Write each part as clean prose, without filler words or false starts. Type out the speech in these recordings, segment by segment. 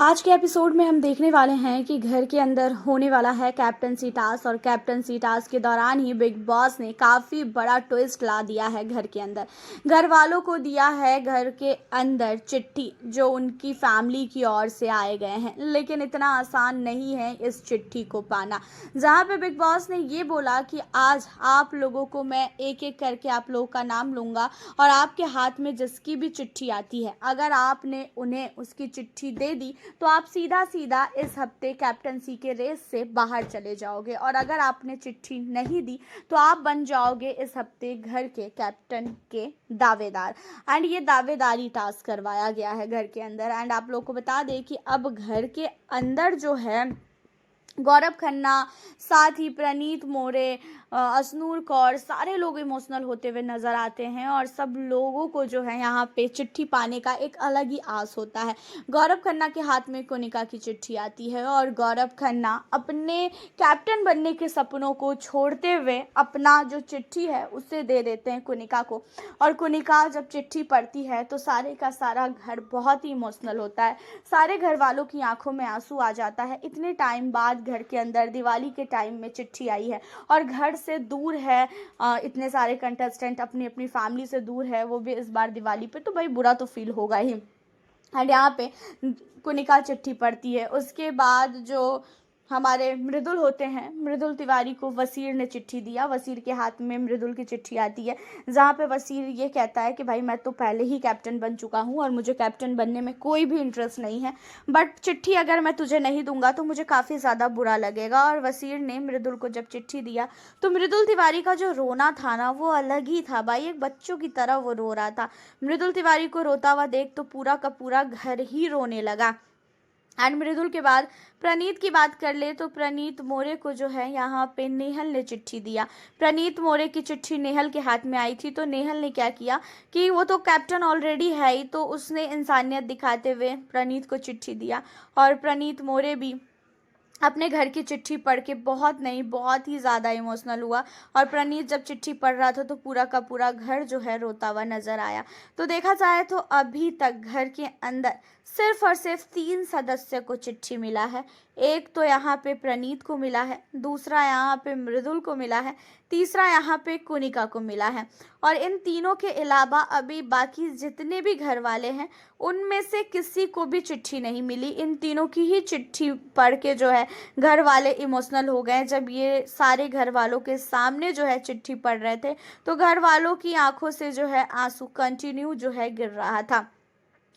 आज के एपिसोड में हम देखने वाले हैं कि घर के अंदर होने वाला है कैप्टनसी टास्क और कैप्टनसी टास्क के दौरान ही बिग बॉस ने काफ़ी बड़ा ट्विस्ट ला दिया है घर के अंदर। घर वालों को दिया है घर के अंदर चिट्ठी जो उनकी फैमिली की ओर से आए गए हैं, लेकिन इतना आसान नहीं है इस चिट्ठी को पाना। जहां पे बिग बॉस ने ये बोला कि आज आप लोगों को मैं एक एक करके आप लोगों का नाम लूँगा और आपके हाथ में जिसकी भी चिट्ठी आती है, अगर आपने उन्हें उसकी चिट्ठी दे दी तो आप सीधा सीधा इस हफ्ते कैप्टनसी के रेस से बाहर चले जाओगे, और अगर आपने चिट्ठी नहीं दी तो आप बन जाओगे इस हफ्ते घर के कैप्टन के दावेदार। एंड ये दावेदारी टास्क करवाया गया है घर के अंदर। एंड आप लोग को बता दें कि अब घर के अंदर जो है गौरव खन्ना, साथ ही प्रणीत मोरे, असनूर कौर, सारे लोग इमोशनल होते हुए नज़र आते हैं और सब लोगों को जो है यहाँ पे चिट्ठी पाने का एक अलग ही आस होता है। गौरव खन्ना के हाथ में कोनिका की चिट्ठी आती है और गौरव खन्ना अपने कैप्टन बनने के सपनों को छोड़ते हुए अपना जो चिट्ठी है उसे दे देते हैं कोनिका को। और कोनिका जब चिट्ठी पढ़ती है तो सारे का सारा घर बहुत ही इमोशनल होता है। सारे घर वालों की आंखों में आंसू आ जाता है। इतने टाइम बाद घर के अंदर दिवाली के टाइम में चिट्ठी आई है और घर से दूर है, इतने सारे कंटेस्टेंट अपनी अपनी फैमिली से दूर है, वो भी इस बार दिवाली पे, तो भाई बुरा तो फील होगा ही। एंड यहाँ पे कुनिका चिट्ठी पढ़ती है। उसके बाद जो हमारे मृदुल होते हैं, मृदुल तिवारी को वसीर ने चिट्ठी दिया। वसीर के हाथ में मृदुल की चिट्ठी आती है जहाँ पे वसीर ये कहता है कि भाई मैं तो पहले ही कैप्टन बन चुका हूँ और मुझे कैप्टन बनने में कोई भी इंटरेस्ट नहीं है, बट चिट्ठी अगर मैं तुझे नहीं दूंगा तो मुझे काफ़ी ज़्यादा बुरा लगेगा। और वसीर ने मृदुल को जब चिट्ठी दिया तो मृदुल तिवारी का जो रोना था ना वो अलग ही था भाई, एक बच्चों की तरह वो रो रहा था। मृदुल तिवारी को रोता हुआ देख तो पूरा का पूरा घर ही रोने लगा। एंड मृदुल के बाद प्रणीत की बात कर ले तो प्रणीत मोरे को जो है यहाँ पे नेहल ने चिट्ठी दिया। प्रणीत मोरे की चिट्ठी नेहल के हाथ में आई थी तो नेहल ने क्या किया कि वो तो कैप्टन ऑलरेडी है ही, तो उसने इंसानियत दिखाते हुए प्रणीत को चिट्ठी दिया। और प्रणीत मोरे भी अपने घर की चिट्ठी पढ़ के बहुत ही ज़्यादा इमोशनल हुआ। और प्रणीत जब चिट्ठी पढ़ रहा था तो पूरा का पूरा घर जो है रोता हुआ नज़र आया। तो देखा जाए तो अभी तक घर के अंदर सिर्फ और सिर्फ 3 सदस्य को चिट्ठी मिला है। एक तो यहाँ पे प्रणीत को मिला है, दूसरा यहाँ पे मृदुल को मिला है, तीसरा यहाँ पे कुनिका को मिला है। और इन तीनों के अलावा अभी बाकी जितने भी घर वाले हैं उनमें से किसी को भी चिट्ठी नहीं मिली। इन तीनों की ही चिट्ठी पढ़ के जो है घर वाले इमोशनल हो गए। जब ये सारे घर वालों के सामने जो है चिट्ठी पढ़ रहे थे तो घर वालों की आंखों से जो है आंसू कंटिन्यू जो है गिर रहा था।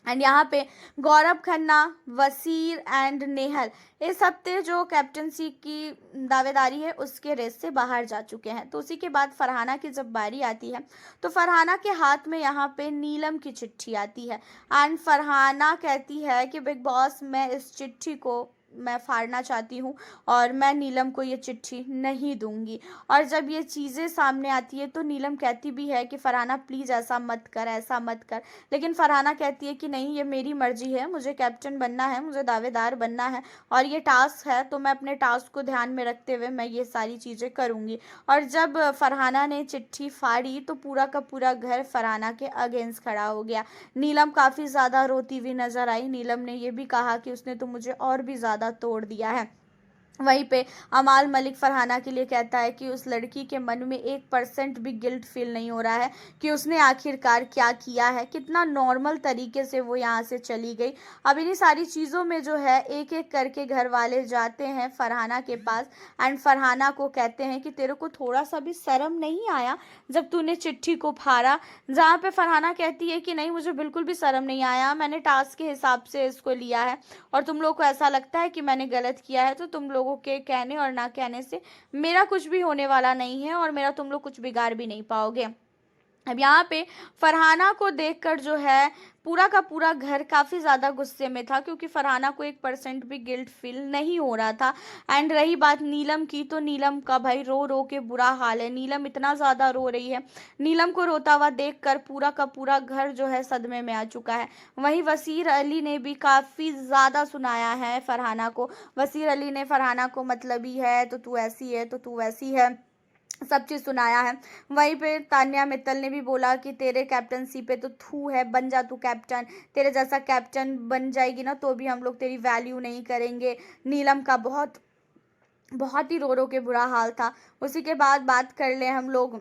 एंड यहाँ पे गौरव खन्ना, वसीर एंड नेहल इस हफ्ते जो कैप्टनसी की दावेदारी है उसके रेस से बाहर जा चुके हैं। तो उसी के बाद फरहाना की जब बारी आती है तो फरहाना के हाथ में यहाँ पे नीलम की चिट्ठी आती है। एंड फरहाना कहती है कि बिग बॉस मैं इस चिट्ठी को मैं फाड़ना चाहती हूँ और मैं नीलम को ये चिट्ठी नहीं दूंगी। और जब ये चीज़ें सामने आती है तो नीलम कहती भी है कि फरहाना प्लीज़ ऐसा मत कर, ऐसा मत कर। लेकिन फरहाना कहती है कि नहीं, ये मेरी मर्जी है, मुझे कैप्टन बनना है, मुझे दावेदार बनना है और ये टास्क है तो मैं अपने टास्क को ध्यान में रखते हुए मैं ये सारी चीज़ें करूँगी। और जब फरहाना ने चिट्ठी फाड़ी तो पूरा का पूरा घर फरहाना के अगेंस्ट खड़ा हो गया। नीलम काफ़ी ज़्यादा रोती हुई नज़र आई। नीलम ने ये भी कहा कि उसने तो मुझे और भी ज़्यादा तोड़ दिया है। वहीं पे अमाल मलिक फरहाना के लिए कहता है कि उस लड़की के मन में 1% भी गिल्ट फील नहीं हो रहा है कि उसने आखिरकार क्या किया है, कितना नॉर्मल तरीके से वो यहाँ से चली गई। अब इन्हीं सारी चीज़ों में जो है एक एक करके घर वाले जाते हैं फरहाना के पास एंड फरहाना को कहते हैं कि तेरे को थोड़ा सा भी शर्म नहीं आया जब तूने चिट्ठी को फाड़ा। जहाँ पे फरहाना कहती है कि नहीं, मुझे बिल्कुल भी शर्म नहीं आया, मैंने टास्क के हिसाब से इसको लिया है और तुम लोग को ऐसा लगता है कि मैंने गलत किया है तो तुम लोगों के कहने और ना कहने से मेरा कुछ भी होने वाला नहीं है और मेरा तुम लोग कुछ बिगाड़ भी नहीं पाओगे। अब यहाँ पे फरहाना को देखकर जो है पूरा का पूरा घर काफ़ी ज़्यादा गुस्से में था क्योंकि फरहाना को 1% भी गिल्ट फील नहीं हो रहा था। एंड रही बात नीलम की तो नीलम का भाई रो रो के बुरा हाल है। नीलम इतना ज़्यादा रो रही है, नीलम को रोता हुआ देखकर पूरा का पूरा घर जो है सदमे में आ चुका है। वहीं वसीर अली ने भी काफ़ी ज़्यादा सुनाया है फरहाना को। वसीर अली ने फरहाना को मतलब ही है तो तू ऐसी है, तो तू वैसी है, सब चीज़ सुनाया है। वहीं पे तान्या मित्तल ने भी बोला कि तेरे कैप्टनसी पे तो थू है, बन जा तू कैप्टन, तेरे जैसा कैप्टन बन जाएगी ना तो भी हम लोग तेरी वैल्यू नहीं करेंगे। नीलम का बहुत बहुत ही रो रो के बुरा हाल था। उसी के बाद बात कर ले हम लोग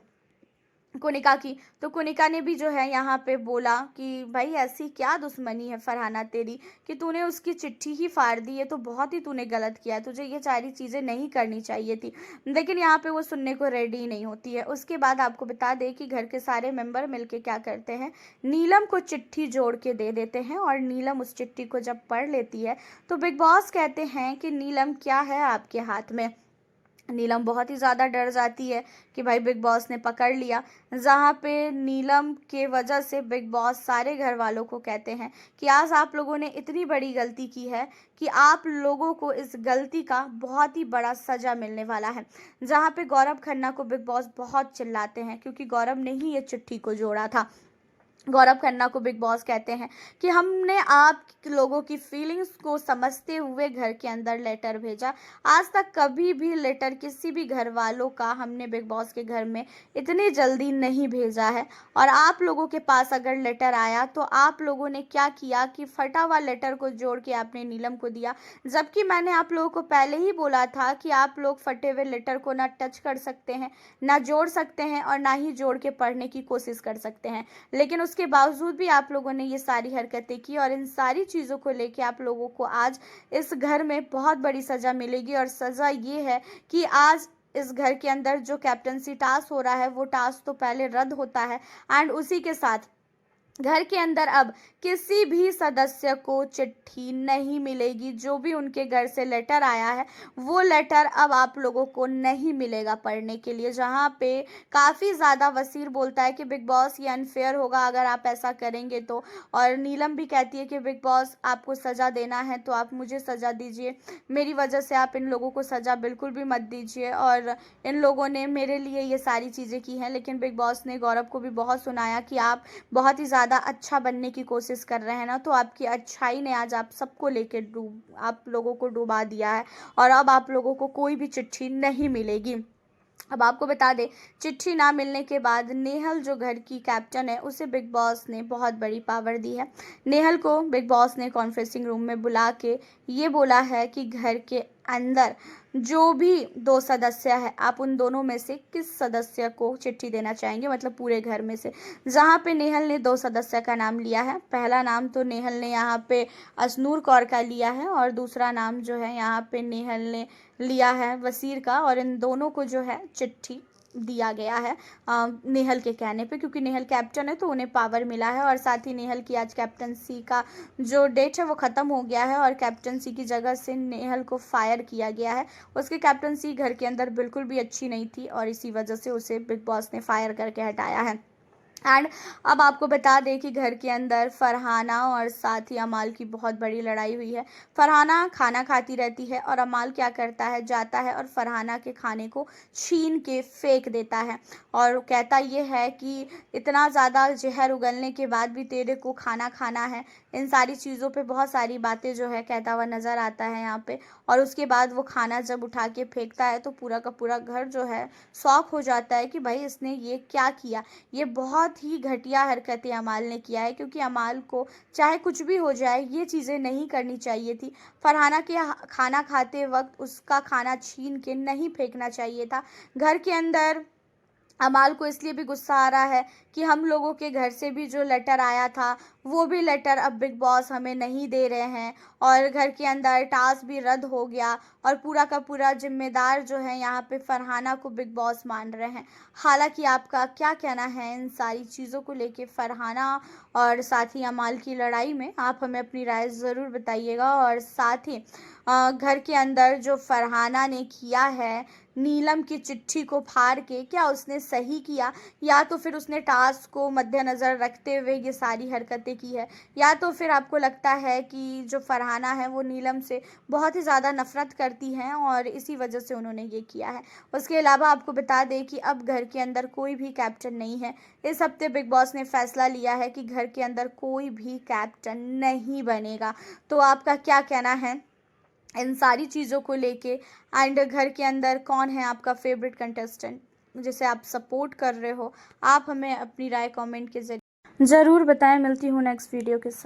कुनिका की, तो कुनिका ने भी जो है यहाँ पे बोला कि भाई ऐसी क्या दुश्मनी है फरहाना तेरी कि तूने उसकी चिट्ठी ही फाड़ दी, ये तो बहुत ही तूने गलत किया, तुझे ये सारी चीज़ें नहीं करनी चाहिए थी। लेकिन यहाँ पे वो सुनने को रेडी नहीं होती है। उसके बाद आपको बता दें कि घर के सारे मेंबर मिलके क्या करते हैं, नीलम को चिट्ठी जोड़ के दे देते हैं और नीलम उस चिट्ठी को जब पढ़ लेती है तो बिग बॉस कहते हैं कि नीलम क्या है आपके हाथ में। नीलम बहुत ही ज़्यादा डर जाती है कि भाई बिग बॉस ने पकड़ लिया। जहाँ पे नीलम के वजह से बिग बॉस सारे घर वालों को कहते हैं कि आज आप लोगों ने इतनी बड़ी गलती की है कि आप लोगों को इस गलती का बहुत ही बड़ा सज़ा मिलने वाला है। जहाँ पे गौरव खन्ना को बिग बॉस बहुत चिल्लाते हैं क्योंकि गौरव ने ही ये चिट्ठी को जोड़ा था। गौरव खन्ना को बिग बॉस कहते हैं कि हमने आप लोगों की फीलिंग्स को समझते हुए घर के अंदर लेटर भेजा। आज तक कभी भी लेटर किसी भी घर वालों का हमने बिग बॉस के घर में इतनी जल्दी नहीं भेजा है। और आप लोगों के पास अगर लेटर आया तो आप लोगों ने क्या किया कि फटा हुआ लेटर को जोड़ के आपने नीलम को दिया, जबकि मैंने आप लोगों को पहले ही बोला था कि आप लोग फटे हुए लेटर को ना टच कर सकते हैं, ना जोड़ सकते हैं और ना ही जोड़ के पढ़ने की कोशिश कर सकते हैं। लेकिन उसके बावजूद भी आप लोगों ने ये सारी हरकतें की और इन सारी चीज़ों को लेके आप लोगों को आज इस घर में बहुत बड़ी सज़ा मिलेगी। और सज़ा ये है कि आज इस घर के अंदर जो कैप्टनसी टास्क हो रहा है वो टास्क तो पहले रद्द होता है एंड उसी के साथ घर के अंदर अब किसी भी सदस्य को चिट्ठी नहीं मिलेगी। जो भी उनके घर से लेटर आया है वो लेटर अब आप लोगों को नहीं मिलेगा पढ़ने के लिए। जहाँ पे काफ़ी ज़्यादा वसीर बोलता है कि बिग बॉस ये अनफेयर होगा अगर आप ऐसा करेंगे तो। और नीलम भी कहती है कि बिग बॉस आपको सज़ा देना है तो आप मुझे सज़ा दीजिए, मेरी वजह से आप इन लोगों को सज़ा बिल्कुल भी मत दीजिए। और इन लोगों ने मेरे लिए ये सारी चीज़ें की हैं। लेकिन बिग बॉस ने गौरव को भी बहुत सुनाया कि आप बहुत ही ज़्यादा अच्छा बनने की कोशिश कर रहे हैं ना, तो आपकी अच्छाई ने आज आप सबको लेके आप लोगों को डुबा दिया है और अब आप लोगों को कोई भी चिट्ठी नहीं मिलेगी। अब आपको बता दें, चिट्ठी ना मिलने के बाद नेहल जो घर की कैप्टन है उसे बिग बॉस ने बहुत बड़ी पावर दी है। नेहल को बिग बॉस ने कॉन्फ्रेंसिंग रूम में बुला के ये बोला है कि घर के अंदर जो भी दो सदस्य है आप उन दोनों में से किस सदस्य को चिट्ठी देना चाहेंगे, मतलब पूरे घर में से। जहाँ पे नेहल ने दो सदस्य का नाम लिया है। पहला नाम तो नेहल ने यहाँ पे अशनूर कौर का लिया है और दूसरा नाम जो है यहाँ पे नेहल ने लिया है वसीर का। और इन दोनों को जो है चिट्ठी दिया गया है नेहल के कहने पे, क्योंकि नेहल कैप्टन है तो उन्हें पावर मिला है। और साथ ही नेहल की आज कैप्टनसी का जो डेट है वो ख़त्म हो गया है और कैप्टनसी की जगह से नेहल को फायर किया गया है। उसकी कैप्टनसी घर के अंदर बिल्कुल भी अच्छी नहीं थी और इसी वजह से उसे बिग बॉस ने फायर करके हटाया है। एंड अब आपको बता दें कि घर के अंदर फरहाना और साथ ही अमाल की बहुत बड़ी लड़ाई हुई है। फरहाना खाना खाती रहती है और अमाल क्या करता है, जाता है और फरहाना के खाने को छीन के फेंक देता है और कहता ये है कि इतना ज़्यादा जहर उगलने के बाद भी तेरे को खाना खाना है। इन सारी चीज़ों पे बहुत सारी बातें जो है कहता हुआ नज़र आता है यहाँ पे। और उसके बाद वो खाना जब उठा के फेंकता है तो पूरा का पूरा घर जो है शॉक हो जाता है कि भाई इसने ये क्या किया। ये बहुत ही घटिया हरकतें अमाल ने किया है, क्योंकि अमाल को चाहे कुछ भी हो जाए ये चीज़ें नहीं करनी चाहिए थी। फरहाना के खाना खाते वक्त उसका खाना छीन के नहीं फेंकना चाहिए था। घर के अंदर अमाल को इसलिए भी गुस्सा आ रहा है कि हम लोगों के घर से भी जो लेटर आया था वो भी लेटर अब बिग बॉस हमें नहीं दे रहे हैं और घर के अंदर टास्क भी रद्द हो गया और पूरा का पूरा जिम्मेदार जो है यहाँ पे फरहाना को बिग बॉस मान रहे हैं। हालांकि आपका क्या कहना है इन सारी चीज़ों को लेके, फरहाना और साथ ही अमाल की लड़ाई में? आप हमें अपनी राय ज़रूर बताइएगा। और साथ ही घर के अंदर जो फरहाना ने किया है नीलम की चिट्ठी को फाड़ के, क्या उसने सही किया या तो फिर उसने टास्क को मद्देनज़र रखते हुए ये सारी हरकतें की है, या तो फिर आपको लगता है कि जो फरहाना है वो नीलम से बहुत ही ज़्यादा नफ़रत करती हैं और इसी वजह से उन्होंने ये किया है। उसके अलावा आपको बता दें कि अब घर के अंदर कोई भी कैप्टन नहीं है। इस हफ्ते बिग बॉस ने फैसला लिया है कि घर के अंदर कोई भी कैप्टन नहीं बनेगा। तो आपका क्या कहना है इन सारी चीज़ों को लेके? एंड घर के अंदर कौन है आपका फेवरेट कंटेस्टेंट? जिसे आप सपोर्ट कर रहे हो, आप हमें अपनी राय कमेंट के ज़रिए ज़रूर बताएं। मिलती हूँ नेक्स्ट वीडियो के साथ।